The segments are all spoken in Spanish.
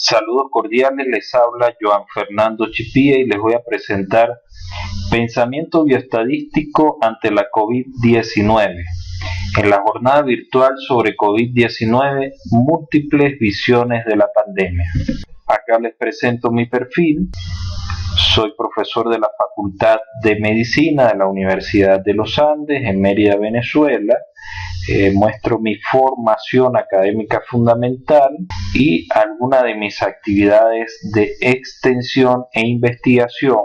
Saludos cordiales, les habla Joan Fernando Chipía y les voy a presentar Pensamiento Bioestadístico ante la COVID-19. En la jornada virtual sobre COVID-19, múltiples visiones de la pandemia. Acá les presento mi perfil. Soy profesor de la Facultad de Medicina de la Universidad de los Andes en Mérida, Venezuela. Muestro mi formación académica fundamental y algunas de mis actividades de extensión e investigación,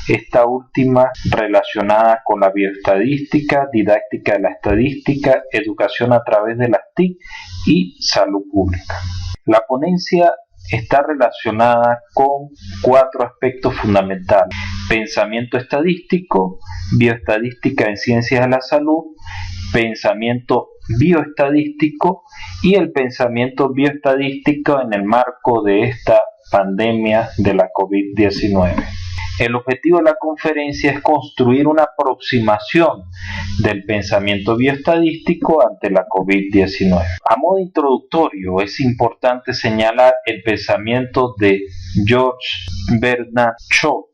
esta última relacionada con la bioestadística, didáctica de la estadística, educación a través de las TIC y salud pública. La ponencia está relacionada con 4 aspectos fundamentales: pensamiento estadístico, bioestadística en ciencias de la salud, pensamiento bioestadístico y el pensamiento bioestadístico en el marco de esta pandemia de la COVID-19. El objetivo de la conferencia es construir una aproximación del pensamiento bioestadístico ante la COVID-19. A modo introductorio, es importante señalar el pensamiento de George Bernard Shaw.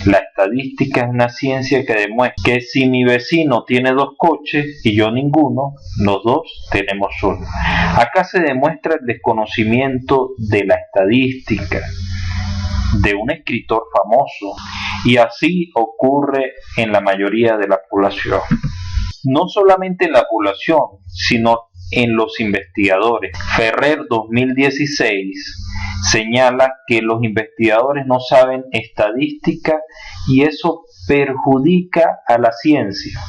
La estadística es una ciencia que demuestra que si mi vecino tiene 2 coches y yo ninguno, los 2 tenemos uno. Acá se demuestra el desconocimiento de la estadística de un escritor famoso, y así ocurre en la mayoría de la población. No solamente en la población, sino en los investigadores. Ferrer 2016 señala que los investigadores no saben estadística y eso perjudica a la ciencia.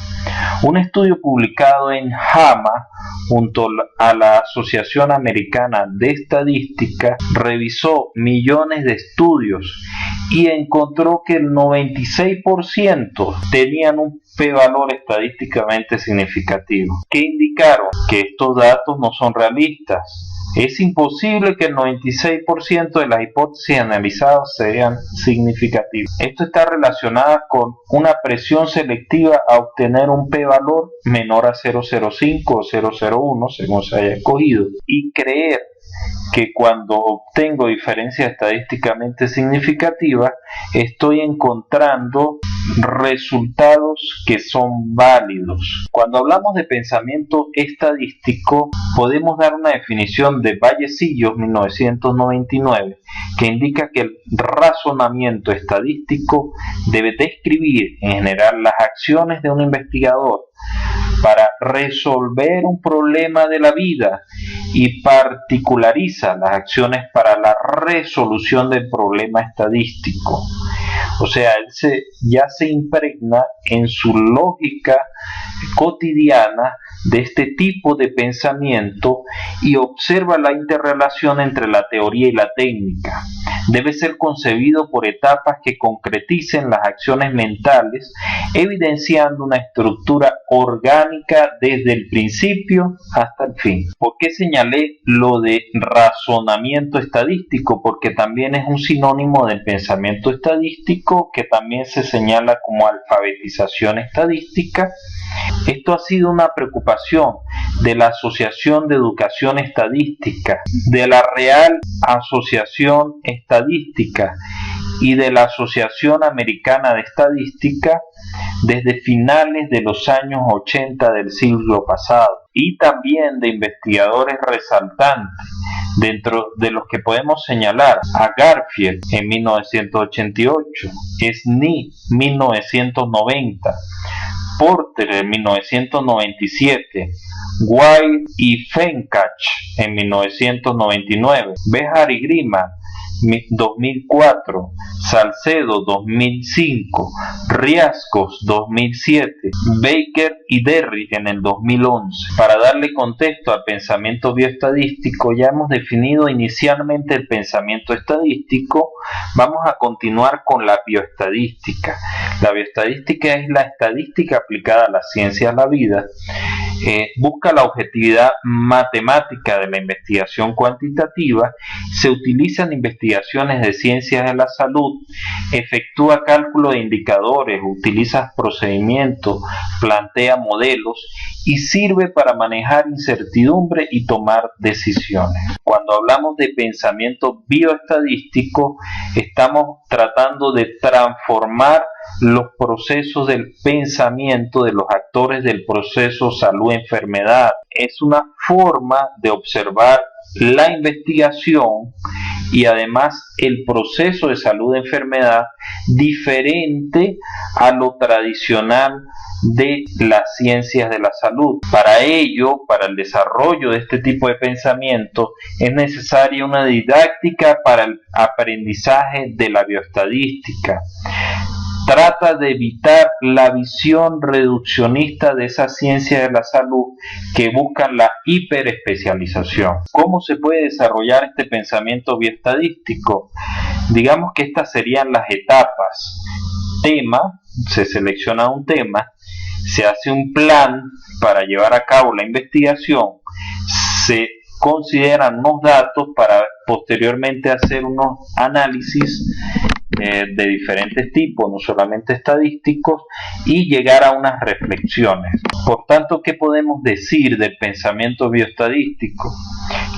Un estudio publicado en JAMA junto a la Asociación Americana de Estadística revisó millones de estudios y encontró que el 96% tenían un p-valor estadísticamente significativo, que indicaron que estos datos no son realistas. Es imposible que el 96% de las hipótesis analizadas sean significativas. Esto está relacionado con una presión selectiva a obtener un p-valor menor a 0,05 o 0,01 según se haya escogido, y creer que cuando obtengo diferencias estadísticamente significativas estoy encontrando resultados que son válidos. Cuando hablamos de pensamiento estadístico podemos dar una definición de Vallecillos 1999 que indica que el razonamiento estadístico debe describir en general las acciones de un investigador para resolver un problema de la vida y particulariza las acciones para la resolución del problema estadístico. O sea, él ya se impregna en su lógica cotidiana de este tipo de pensamiento y observa la interrelación entre la teoría y la técnica. Debe ser concebido por etapas que concreticen las acciones mentales, evidenciando una estructura orgánica desde el principio hasta el fin. ¿Por qué señalé lo de razonamiento estadístico? Porque también es un sinónimo del pensamiento estadístico, que también se señala como alfabetización estadística. Esto ha sido una preocupación de la Asociación de Educación Estadística, de la Real Asociación Estadística y de la Asociación Americana de Estadística desde finales de los años 80 del siglo pasado, y también de investigadores resaltantes, dentro de los que podemos señalar a Garfield en 1988, Snee 1990, Porter en 1997, White y Fencach en 1999, Bejar y Grima 2004, Salcedo 2005, Riascos 2007, Baker y Derrick en el 2011. Para darle contexto al pensamiento bioestadístico, ya hemos definido inicialmente el pensamiento estadístico. Vamos a continuar con la bioestadística. La bioestadística es la estadística aplicada a la ciencia de la vida. busca la objetividad matemática de la investigación cuantitativa, se utilizan investigaciones de ciencias de la salud, efectúa cálculo de indicadores, utiliza procedimientos, plantea modelos y sirve para manejar incertidumbre y tomar decisiones. Cuando hablamos de pensamiento bioestadístico, estamos tratando de transformar los procesos del pensamiento de los actores del proceso salud-enfermedad. Es una forma de observar la investigación y además el proceso de salud-enfermedad diferente a lo tradicional de las ciencias de la salud. Para ello, para el desarrollo de este tipo de pensamiento, es necesaria una didáctica para el aprendizaje de la bioestadística. Trata de evitar la visión reduccionista de esas ciencias de la salud que buscan la hiperespecialización. ¿Cómo se puede desarrollar este pensamiento bioestadístico? Digamos que estas serían las etapas. Tema, se selecciona un tema, se hace un plan para llevar a cabo la investigación, se consideran unos datos para posteriormente hacer unos análisis de diferentes tipos, no solamente estadísticos, y llegar a unas reflexiones. Por tanto, ¿qué podemos decir del pensamiento bioestadístico?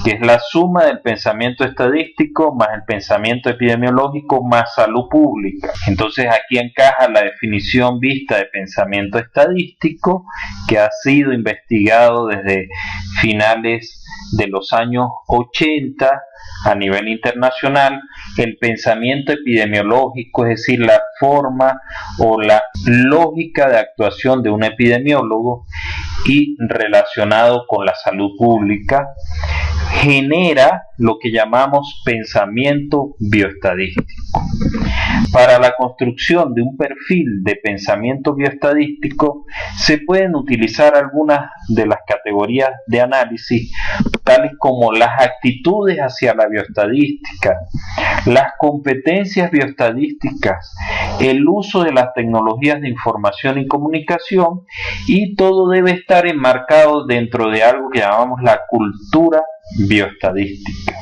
Que es la suma del pensamiento estadístico más el pensamiento epidemiológico más salud pública. Entonces aquí encaja la definición vista de pensamiento estadístico, que ha sido investigado desde finales de los años 80 a nivel internacional, el pensamiento epidemiológico, es decir, la forma o la lógica de actuación de un epidemiólogo y relacionado con la salud pública, genera lo que llamamos pensamiento bioestadístico. Para la construcción de un perfil de pensamiento bioestadístico se pueden utilizar algunas de las categorías de análisis, tales como las actitudes hacia la bioestadística, las competencias bioestadísticas, el uso de las tecnologías de información y comunicación, y todo debe estar enmarcado dentro de algo que llamamos la cultura bioestadística.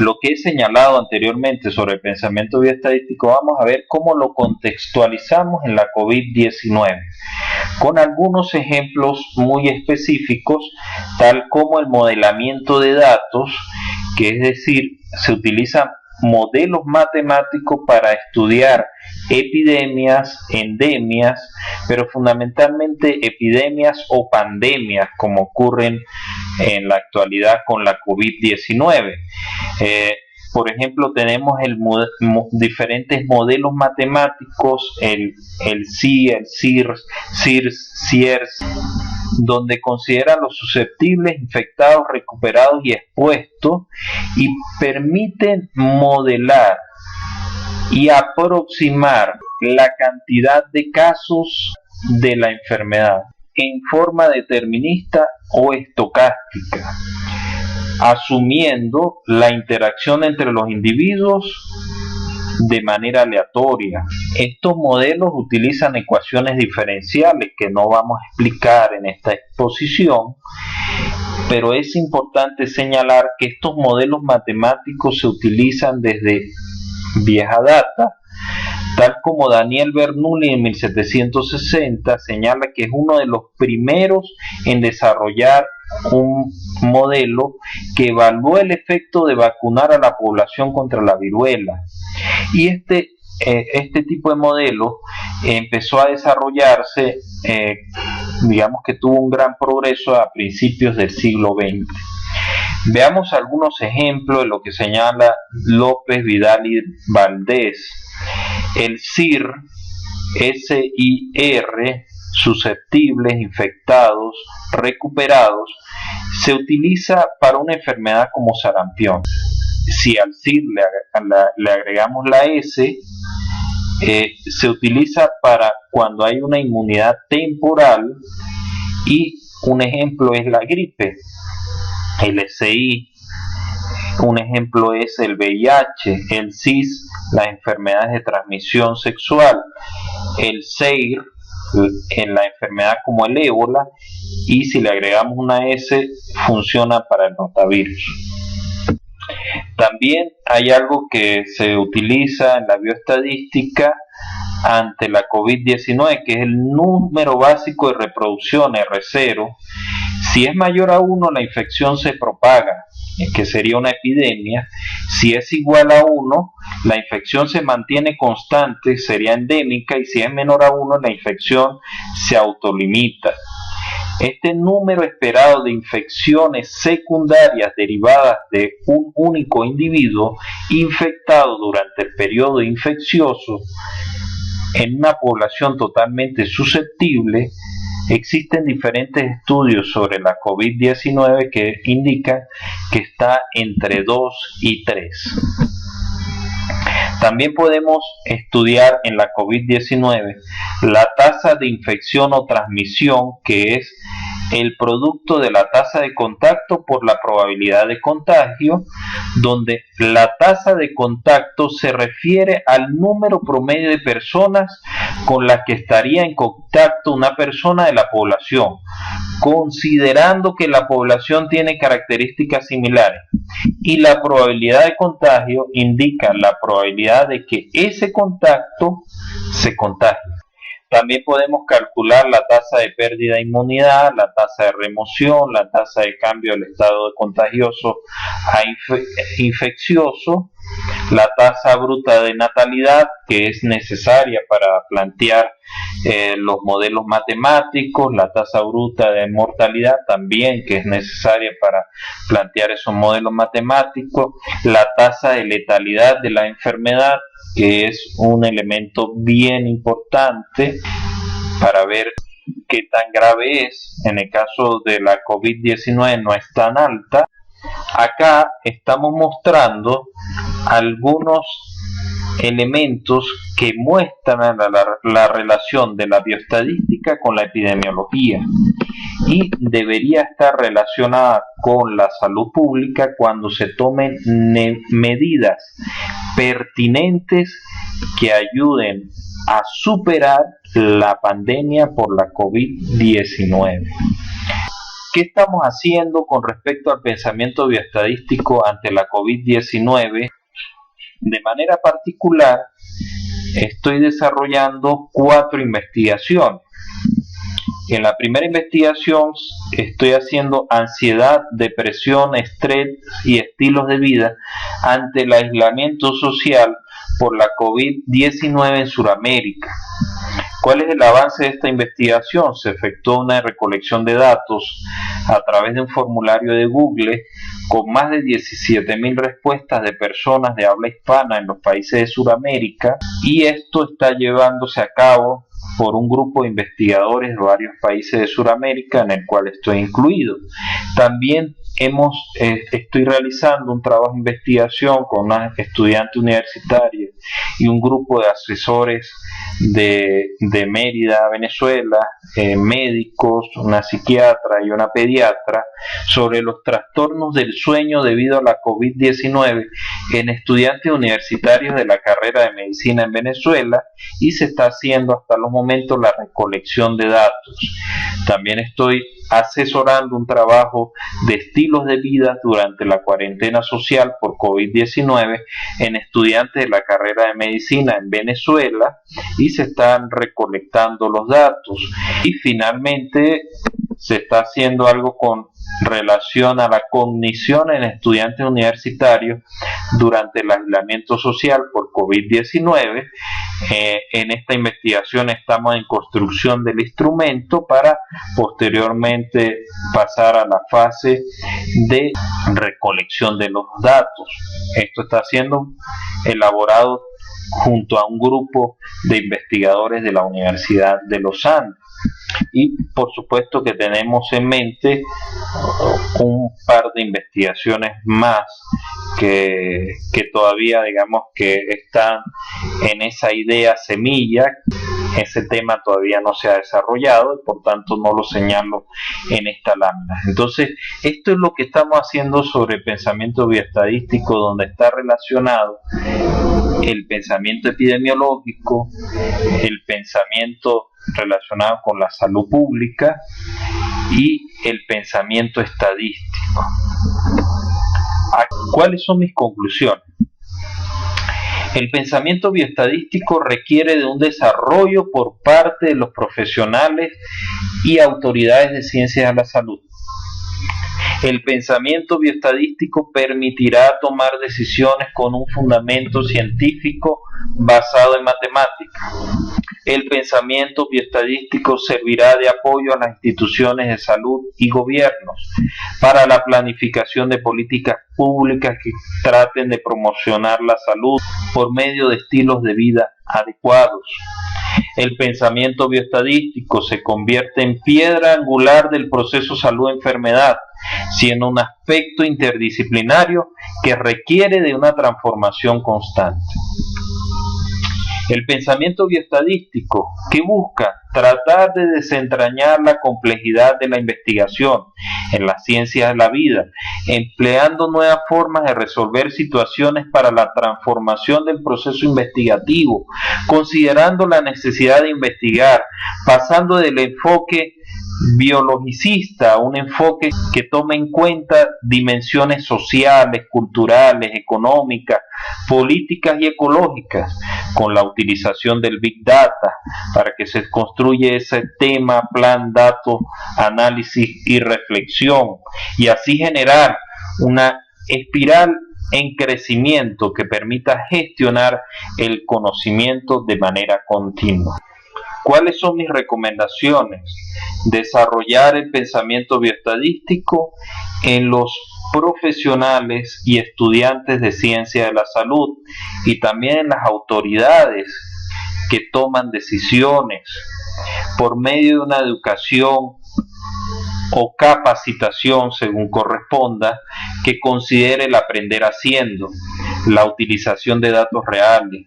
Lo que he señalado anteriormente sobre el pensamiento bioestadístico, vamos a ver cómo lo contextualizamos en la COVID-19, con algunos ejemplos muy específicos, tal como el modelamiento de datos, que es decir, se utilizan modelos matemáticos para estudiar epidemias, endemias, pero fundamentalmente epidemias o pandemias, como ocurren en la actualidad con la COVID-19. Por ejemplo, tenemos diferentes modelos matemáticos, el SI, el CIRS, CIRS, donde consideran los susceptibles, infectados, recuperados y expuestos, y permiten modelar y aproximar la cantidad de casos de la enfermedad en forma determinista o estocástica, asumiendo la interacción entre los individuos de manera aleatoria. Estos modelos utilizan ecuaciones diferenciales que no vamos a explicar en esta exposición, pero es importante señalar que estos modelos matemáticos se utilizan desde vieja data, tal como Daniel Bernoulli en 1760 señala que es uno de los primeros en desarrollar un modelo que evaluó el efecto de vacunar a la población contra la viruela. Y este tipo de modelo empezó a desarrollarse, digamos que tuvo un gran progreso a principios del siglo XX. Veamos algunos ejemplos de lo que señala López, Vidal y Valdés. El SIR, S-I-R, susceptibles, infectados, recuperados, se utiliza para una enfermedad como sarampión. Si al SIR le agregamos la S, se utiliza para cuando hay una inmunidad temporal, y un ejemplo es la gripe. El SI, un ejemplo es el VIH, el SIS, las enfermedades de transmisión sexual, el SEIR, en la enfermedad como el ébola, y si le agregamos una S, funciona para el rotavirus. También hay algo que se utiliza en la bioestadística ante la COVID-19, que es el número básico de reproducción, R0. Si es mayor a 1, la infección se propaga, que sería una epidemia. Si es igual a 1, la infección se mantiene constante, sería endémica, y si es menor a 1, la infección se autolimita. Este número esperado de infecciones secundarias derivadas de un único individuo infectado durante el periodo infeccioso en una población totalmente susceptible. Existen diferentes estudios sobre la COVID-19 que indican que está entre 2 y 3. También podemos estudiar en la COVID-19 la tasa de infección o transmisión, que es el producto de la tasa de contacto por la probabilidad de contagio, donde la tasa de contacto se refiere al número promedio de personas con las que estaría en contacto una persona de la población, considerando que la población tiene características similares, y la probabilidad de contagio indica la probabilidad de que ese contacto se contagie. También podemos calcular la tasa de pérdida de inmunidad, la tasa de remoción, la tasa de cambio del estado de contagioso a infeccioso, la tasa bruta de natalidad, que es necesaria para plantear los modelos matemáticos, la tasa bruta de mortalidad también, que es necesaria para plantear esos modelos matemáticos, la tasa de letalidad de la enfermedad, que es un elemento bien importante para ver qué tan grave es. En el caso de la COVID-19 no es tan alta. Acá estamos mostrando algunos elementos que muestran la relación de la bioestadística con la epidemiología, y debería estar relacionada con la salud pública cuando se tomen medidas pertinentes que ayuden a superar la pandemia por la COVID-19. ¿Qué estamos haciendo con respecto al pensamiento bioestadístico ante la COVID-19? De manera particular, estoy desarrollando 4 investigaciones. En la primera investigación estoy haciendo ansiedad, depresión, estrés y estilos de vida ante el aislamiento social por la COVID-19 en Sudamérica. ¿Cuál es el avance de esta investigación? Se efectuó una recolección de datos a través de un formulario de Google con más de 17.000 respuestas de personas de habla hispana en los países de Sudamérica, y esto está llevándose a cabo por un grupo de investigadores de varios países de Sudamérica, en el cual estoy incluido. También estoy realizando un trabajo de investigación con una estudiante universitaria y un grupo de asesores de Mérida, Venezuela, médicos, una psiquiatra y una pediatra, sobre los trastornos del sueño debido a la COVID-19 en estudiantes universitarios de la carrera de medicina en Venezuela, y se está haciendo hasta los momentos la recolección de datos. También estoy asesorando un trabajo de estilos de vida durante la cuarentena social por COVID-19 en estudiantes de la carrera de medicina en Venezuela, y se están recolectando los datos. Y finalmente se está haciendo algo con relación a la cognición en estudiantes universitarios durante el aislamiento social por COVID-19. En esta investigación estamos en construcción del instrumento para posteriormente pasar a la fase de recolección de los datos. Esto está siendo elaborado junto a un grupo de investigadores de la Universidad de los Andes. Y por supuesto que tenemos en mente un par de investigaciones más que todavía, digamos, que están en esa idea semilla. Ese tema todavía no se ha desarrollado y por tanto no lo señalo en esta lámina. Entonces, esto es lo que estamos haciendo sobre el pensamiento bioestadístico, donde está relacionado el pensamiento epidemiológico, el pensamiento relacionado con la salud pública y el pensamiento estadístico. ¿Cuáles son mis conclusiones? El pensamiento bioestadístico requiere de un desarrollo por parte de los profesionales y autoridades de ciencias de la salud. El pensamiento bioestadístico permitirá tomar decisiones con un fundamento científico basado en matemáticas. El pensamiento bioestadístico servirá de apoyo a las instituciones de salud y gobiernos para la planificación de políticas públicas que traten de promocionar la salud por medio de estilos de vida adecuados. El pensamiento bioestadístico se convierte en piedra angular del proceso salud-enfermedad, siendo un aspecto interdisciplinario que requiere de una transformación constante. El pensamiento bioestadístico, que busca tratar de desentrañar la complejidad de la investigación en las ciencias de la vida, empleando nuevas formas de resolver situaciones para la transformación del proceso investigativo, considerando la necesidad de investigar, pasando del enfoque biologicista, un enfoque que tome en cuenta dimensiones sociales, culturales, económicas, políticas y ecológicas, con la utilización del Big Data para que se construya ese tema, plan, datos, análisis y reflexión, y así generar una espiral en crecimiento que permita gestionar el conocimiento de manera continua. ¿Cuáles son mis recomendaciones? Desarrollar el pensamiento bioestadístico en los profesionales y estudiantes de ciencia de la salud y también en las autoridades que toman decisiones por medio de una educación o capacitación, según corresponda, que considere el aprender haciendo, la utilización de datos reales,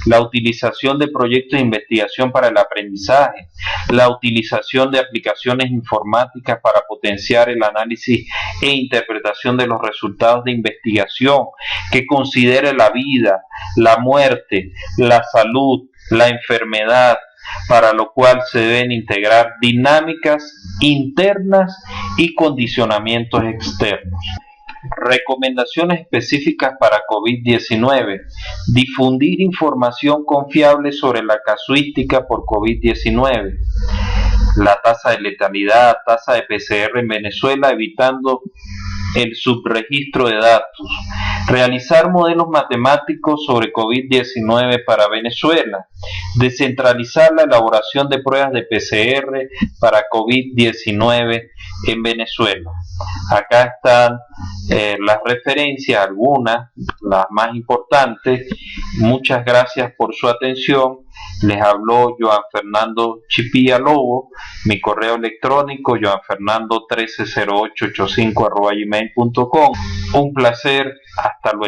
la utilización de proyectos de investigación para el aprendizaje, la utilización de aplicaciones informáticas para potenciar el análisis e interpretación de los resultados de investigación, que considere la vida, la muerte, la salud, la enfermedad, para lo cual se deben integrar dinámicas internas y condicionamientos externos. Recomendaciones específicas para COVID-19. Difundir información confiable sobre la casuística por COVID-19. La tasa de letalidad, tasa de PCR en Venezuela, evitando el subregistro de datos. Realizar modelos matemáticos sobre COVID-19 para Venezuela. Descentralizar la elaboración de pruebas de PCR para COVID-19 en Venezuela. Acá están las referencias, algunas, las más importantes. Muchas gracias por su atención. Les habló Joan Fernando Chipía Lobo. Mi correo electrónico joanfernando130885@gmail.com. Un placer, hasta luego.